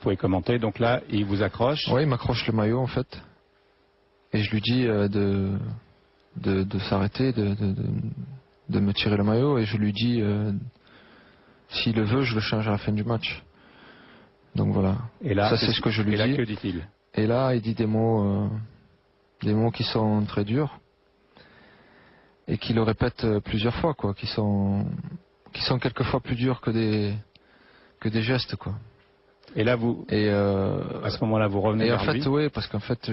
pouvez commenter. Donc là, il vous accroche. Oui, il m'accroche le maillot en fait. Et je lui dis de s'arrêter, de me tirer le maillot. Et je lui dis, s'il le veut, je le change à la fin du match. Donc voilà. Et là, ça c'est ce que je lui dis. Et là, que dit-il? Et là, il dit des mots qui sont très durs. Et qu'il le répète plusieurs fois, quoi. Qui sont quelquefois plus durs que des gestes, quoi. Et là, vous, à ce moment-là, vous revenez vers lui. Et en fait, oui, parce qu'en fait,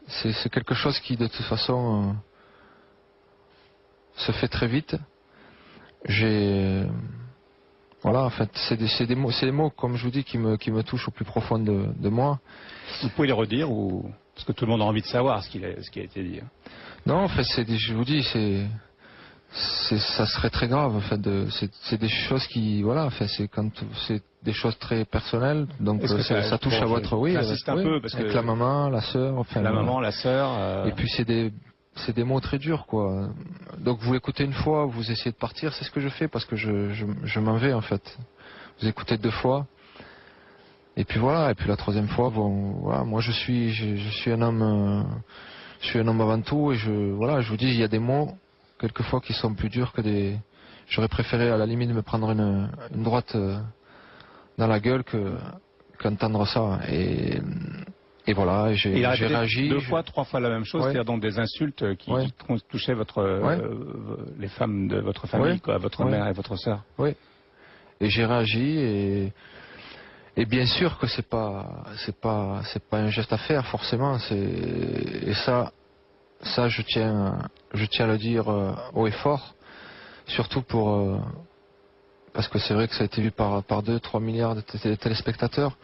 c'est quelque chose qui, de toute façon, se fait très vite. Voilà, en fait, c'est des mots, comme je vous dis, qui me touchent au plus profond de moi. Vous pouvez les redire, ou parce que tout le monde a envie de savoir ce qui a été dit. Non, en fait, je vous dis, ça serait très grave, en fait. C'est des choses qui, voilà, en fait, c'est des choses très personnelles, donc ça touche à votre, oui, j'insiste un peu parce avec que la maman, la sœur, enfin. La maman, la sœur. Et puis c'est des mots très durs, quoi. Donc vous l'écoutez une fois, vous essayez de partir, c'est ce que je fais parce que je m'en vais, en fait. Vous écoutez 2 fois. Et puis voilà, et puis la 3e fois, bon, voilà, moi je suis un homme, avant tout, et je vous dis, il y a des mots, quelquefois, qui sont plus durs que des. J'aurais préféré à la limite me prendre une droite dans la gueule qu'entendre ça. Et voilà, j'ai réagi. 2 fois, 3 fois la même chose, c'est-à-dire donc des insultes qui touchaient les femmes de votre famille, quoi, votre mère et votre sœur. Oui. Et j'ai réagi et bien sûr que c'est pas un geste à faire forcément. Et ça je tiens à le dire haut et fort, surtout parce que c'est vrai que ça a été vu par 2-3 milliards de téléspectateurs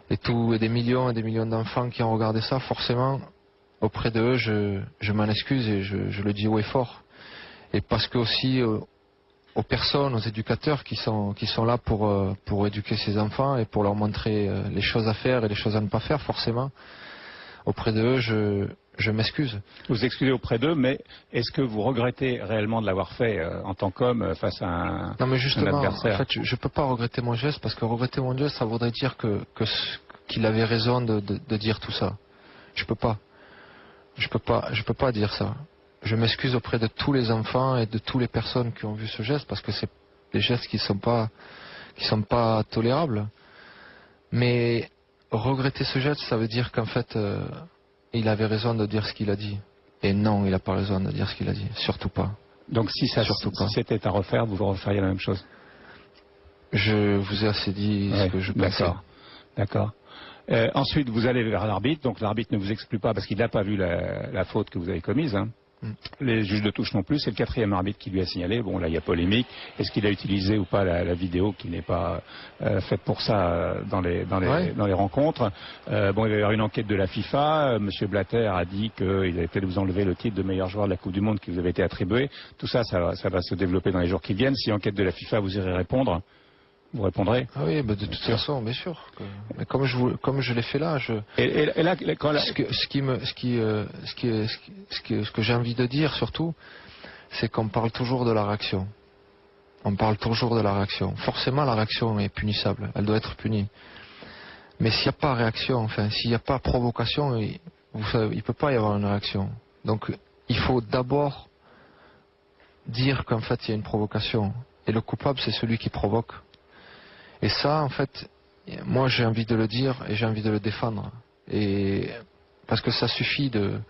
et des millions d'enfants qui ont regardé ça. Forcément, auprès d'eux, je m'en excuse et je le dis haut et fort. Et parce que aussi aux personnes, aux éducateurs qui sont là pour éduquer ces enfants et pour leur montrer les choses à faire et les choses à ne pas faire, forcément. Auprès d'eux, je m'excuse. Vous excusez auprès d'eux, mais est-ce que vous regrettez réellement de l'avoir fait en tant qu'homme face à un adversaire? Non, mais justement, en fait, je ne peux pas regretter mon geste, parce que regretter mon geste, ça voudrait dire qu'il avait raison de dire tout ça. Je peux pas. Je peux pas dire ça. Je m'excuse auprès de tous les enfants et de toutes les personnes qui ont vu ce geste, parce que c'est des gestes qui sont pas tolérables. Mais regretter ce geste, ça veut dire qu'en fait, il avait raison de dire ce qu'il a dit. Et non, il n'a pas raison de dire ce qu'il a dit. Surtout pas. Donc si c'était à refaire, vous referiez la même chose? Je vous ai assez dit ce que je pensais. D'accord. Ensuite, vous allez vers l'arbitre. Donc l'arbitre ne vous exclut pas parce qu'il n'a pas vu la faute que vous avez commise. Hein. Les juges de touche non plus. C'est le 4e arbitre qui lui a signalé. Bon, là, il y a polémique. Est-ce qu'il a utilisé ou pas la vidéo qui n'est pas faite pour ça dans les rencontres? Bon, il va y avoir une enquête de la FIFA. Monsieur Blatter a dit qu'il allait peut-être vous enlever le titre de meilleur joueur de la Coupe du Monde qui vous avait été attribué. Tout ça, ça va se développer dans les jours qui viennent. Si enquête de la FIFA, vous irez répondre. Vous répondrez? Ah oui, de toute façon, bien sûr. Mais comme je l'ai fait là, ce que j'ai envie de dire surtout, c'est qu'on parle toujours de la réaction. On parle toujours de la réaction. Forcément, la réaction est punissable. Elle doit être punie. Mais s'il n'y a pas réaction, enfin, s'il n'y a pas provocation, il ne peut pas y avoir une réaction. Donc, il faut d'abord dire qu'en fait, il y a une provocation. Et le coupable, c'est celui qui provoque. Et ça, en fait, moi j'ai envie de le dire et j'ai envie de le défendre. Et parce que ça suffit de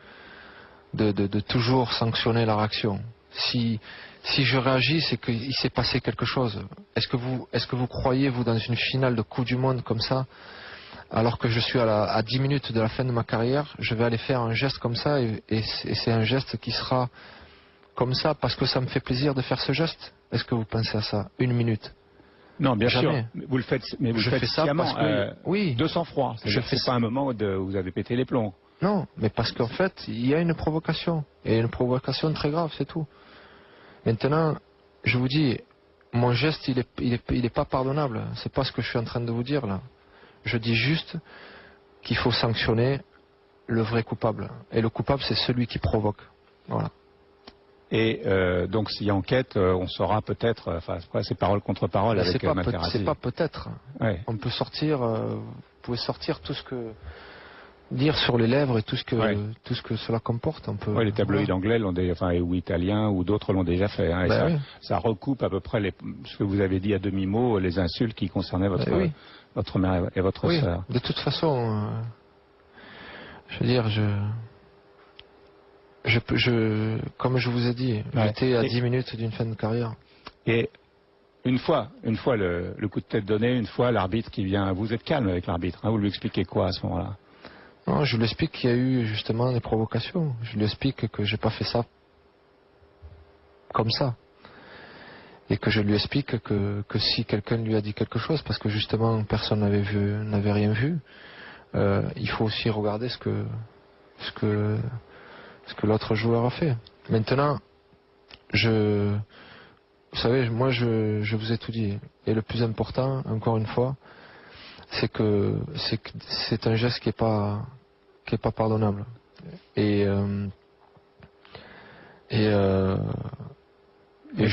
toujours sanctionner la réaction. Si je réagis, c'est qu'il s'est passé quelque chose. Est-ce que vous croyez, vous, dans une finale de Coupe du Monde comme ça, alors que je suis à 10 minutes de la fin de ma carrière, je vais aller faire un geste comme ça et c'est un geste qui sera comme ça parce que ça me fait plaisir de faire ce geste? Est-ce que vous pensez à ça? 1 minute? Non, bien Jamais. sûr. Vous le faites, mais vous le faites sciemment, oui. de sang-froid. C'est pas un moment où vous avez pété les plombs. Non, mais parce qu'en fait, il y a une provocation. Et une provocation très grave, c'est tout. Maintenant, je vous dis, mon geste, il est pas pardonnable. C'est pas ce que je suis en train de vous dire là. Je dis juste qu'il faut sanctionner le vrai coupable. Et le coupable, c'est celui qui provoque. Voilà. Et donc s'il y a enquête, on saura peut-être, enfin après, c'est parole contre parole Mais avec Materazzi. c'est pas peut-être. Ouais. On peut sortir, vous pouvez sortir tout ce que dire sur les lèvres et tout ce que cela comporte. On peut, Ouais, les tabloïds anglais l'ont ou italiens ou d'autres l'ont déjà fait. Hein, et Ben oui. ça recoupe à peu près ce que vous avez dit à demi-mot, les insultes qui concernaient votre mère et votre sœur. De toute façon, je veux dire, comme je vous ai dit, j'étais à 10 minutes d'une fin de carrière. Et une fois le coup de tête donné, une fois l'arbitre qui vient, vous êtes calme avec l'arbitre, hein, vous lui expliquez quoi à ce moment-là? Non, je lui explique qu'il y a eu justement des provocations. Je lui explique que j'ai pas fait ça comme ça. Et que je lui explique que si quelqu'un lui a dit quelque chose, parce que justement personne n'avait rien vu, il faut aussi regarder ce que l'autre joueur a fait. Maintenant, vous savez, moi je vous ai tout dit. Et le plus important, encore une fois, c'est que c'est un geste qui est pas pardonnable. Et je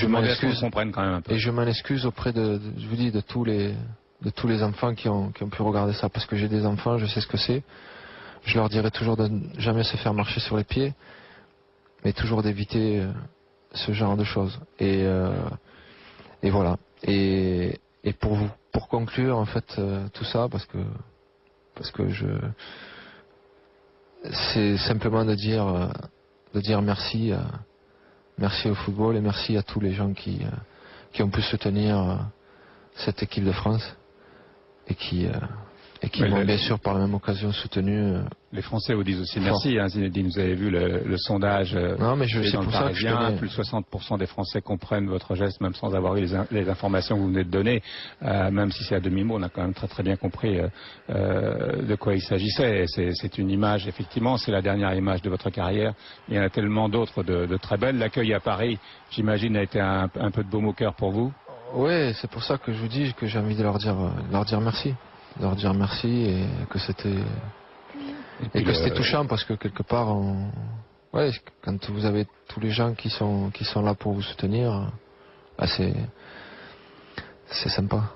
m'en excuse. Quand même un peu. Et je m'en excuse auprès je vous dis, de tous les enfants qui ont pu regarder ça, parce que j'ai des enfants, je sais ce que c'est. Je leur dirai toujours de ne jamais se faire marcher sur les pieds, mais toujours d'éviter ce genre de choses. Et voilà. Et pour conclure en fait tout ça, parce que c'est simplement de dire merci au football et merci à tous les gens qui ont pu soutenir cette équipe de France et qui m'ont bien sûr par la même occasion soutenu. Les Français vous disent aussi merci. Hein, Zinedine, vous avez vu le sondage. Non, mais c'est pour ça que je tenais. Plus de 60% des Français comprennent votre geste, même sans avoir eu les informations que vous venez de donner. Même si c'est à demi-mot, on a quand même très très bien compris de quoi il s'agissait. C'est une image, effectivement, c'est la dernière image de votre carrière. Il y en a tellement d'autres de très belles. L'accueil à Paris, j'imagine, a été un peu de baume au cœur pour vous. Oui, c'est pour ça que je vous dis que j'ai envie de leur dire merci. Leur dire merci et que c'était touchant, parce que quelque part quand vous avez tous les gens qui sont là pour vous soutenir, c'est sympa.